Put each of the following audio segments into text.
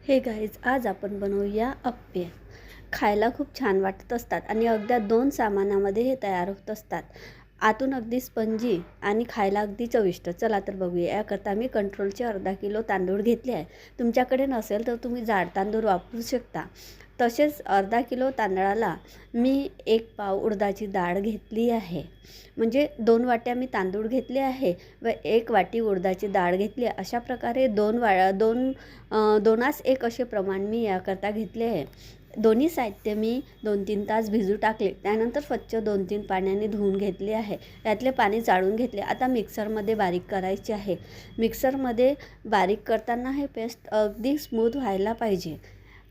हे गाईज, आज आपण बनवूया अप्पे. खायला खूप छान वाटत असतात आणि अगदी 2 सामानामध्ये हे तयार होत असतात. आतून अगदी स्पंजी आणि खायला अगदी चविष्ट. चला तर बघूया. याकरता मी कंट्रोलचे अर्धा किलो तांदूळ घेतले आहे. तुमच्याकडे नसेल तर तुम्ही जाड तांदूळ वापरू शकता. तसेच अर्धा किलो तांदळाला मी 1 पाव उडदाची डाळ घेतली आहे. म्हणजे 2 वाट्या मी तांदूळ घेतले आहे व 1 वाटी उडदाची डाळ घेतली आहे. अशा प्रकारे 2 1 असे प्रमाण मी याकरता घेतले आहे. दोन्ही साहित्य मी 2-3 तास भिजू टाकले. त्यानंतर स्वच्छ 2-3 पाण्याने धुवून घेतले आहे. त्यातले पाणी चाळून घेतले. आता मिक्सरमध्ये बारीक करायचे आहे. मिक्सरमध्ये बारीक करताना हे पेस्ट अगदी स्मूथ व्हायला पाहिजे.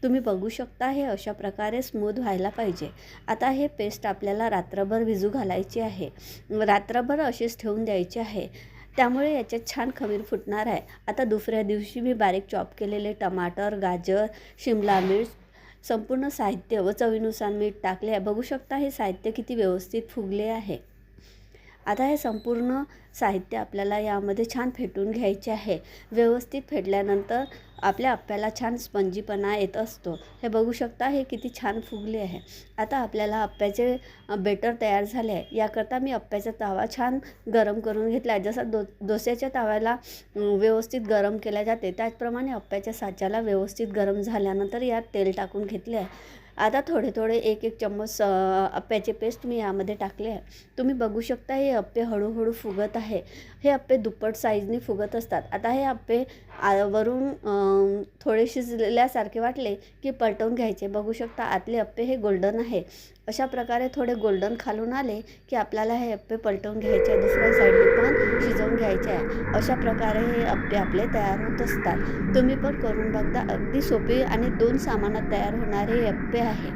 तुम्ही बघू शकता, हे अशा प्रकारे स्मूथ व्हायला पाहिजे. आता हे पेस्ट आपल्याला रात्रभर भिजू घालायची आहे. रात्रभर असेच ठेवून द्यायचे आहे. त्यामुळे याच्यात छान खमीर फुटणार आहे. आता दुसऱ्या दिवशी मी बारीक चॉप केलेले टमाटर, गाजर, शिमला मिर्च, संपूर्ण साहित्य व चवीनुसार मीठ टाकले आहे. बघू शकता हे साहित्य किती व्यवस्थित फुगले आहे. आता हे संपूर्ण साहित्य आपल्याला यामध्ये छान फेटून घ्यायचे आहे. व्यवस्थित फेटल्यानंतर आपल्या अप्प्याला छान स्पंजीपणा येत असतो. हे बघू शकता, हे किती छान फुगले आहे. आता आपल्याला अप्प्याचे बेटर तयार झाले आहे. याकरता मी अप्प्याचा तवा छान गरम करून घेतला आहे. जसा डोस्याच्या तव्याला व्यवस्थित गरम केल्या जाते, त्याचप्रमाणे अप्प्याच्या साच्याला व्यवस्थित गरम झाल्यानंतर यात तेल टाकून घेतले आहे. आता थोडे 1-1 चम्मच अप्प्याचे पेस्ट मी यामध्ये टाकले आहे. तुम्ही बघू शकता, हे अप्पे हळूहळू फुगत आहे. हे अप्पे दुप्पट साईजने फुगत असतात. आता हे अप्पे वरून थोडे शिजल्यासारखे वाटले की पलटवून घ्यायचे. बघू शकता, आतले अप्पे हे गोल्डन आहे. अशा प्रकारे थोडे गोल्डन खालून आले की आपल्याला हे अप्पे पलटवून घ्यायचे आहे. दुसऱ्या साईडने पण शिजवून घ्यायचे आहे. अशा प्रकारे हे अप्पे आपले तयार होत असतात. तुम्ही पण करून बघता. अगदी सोपे आणि 2 सामानात तयार होणारे हे अप्पे आहे.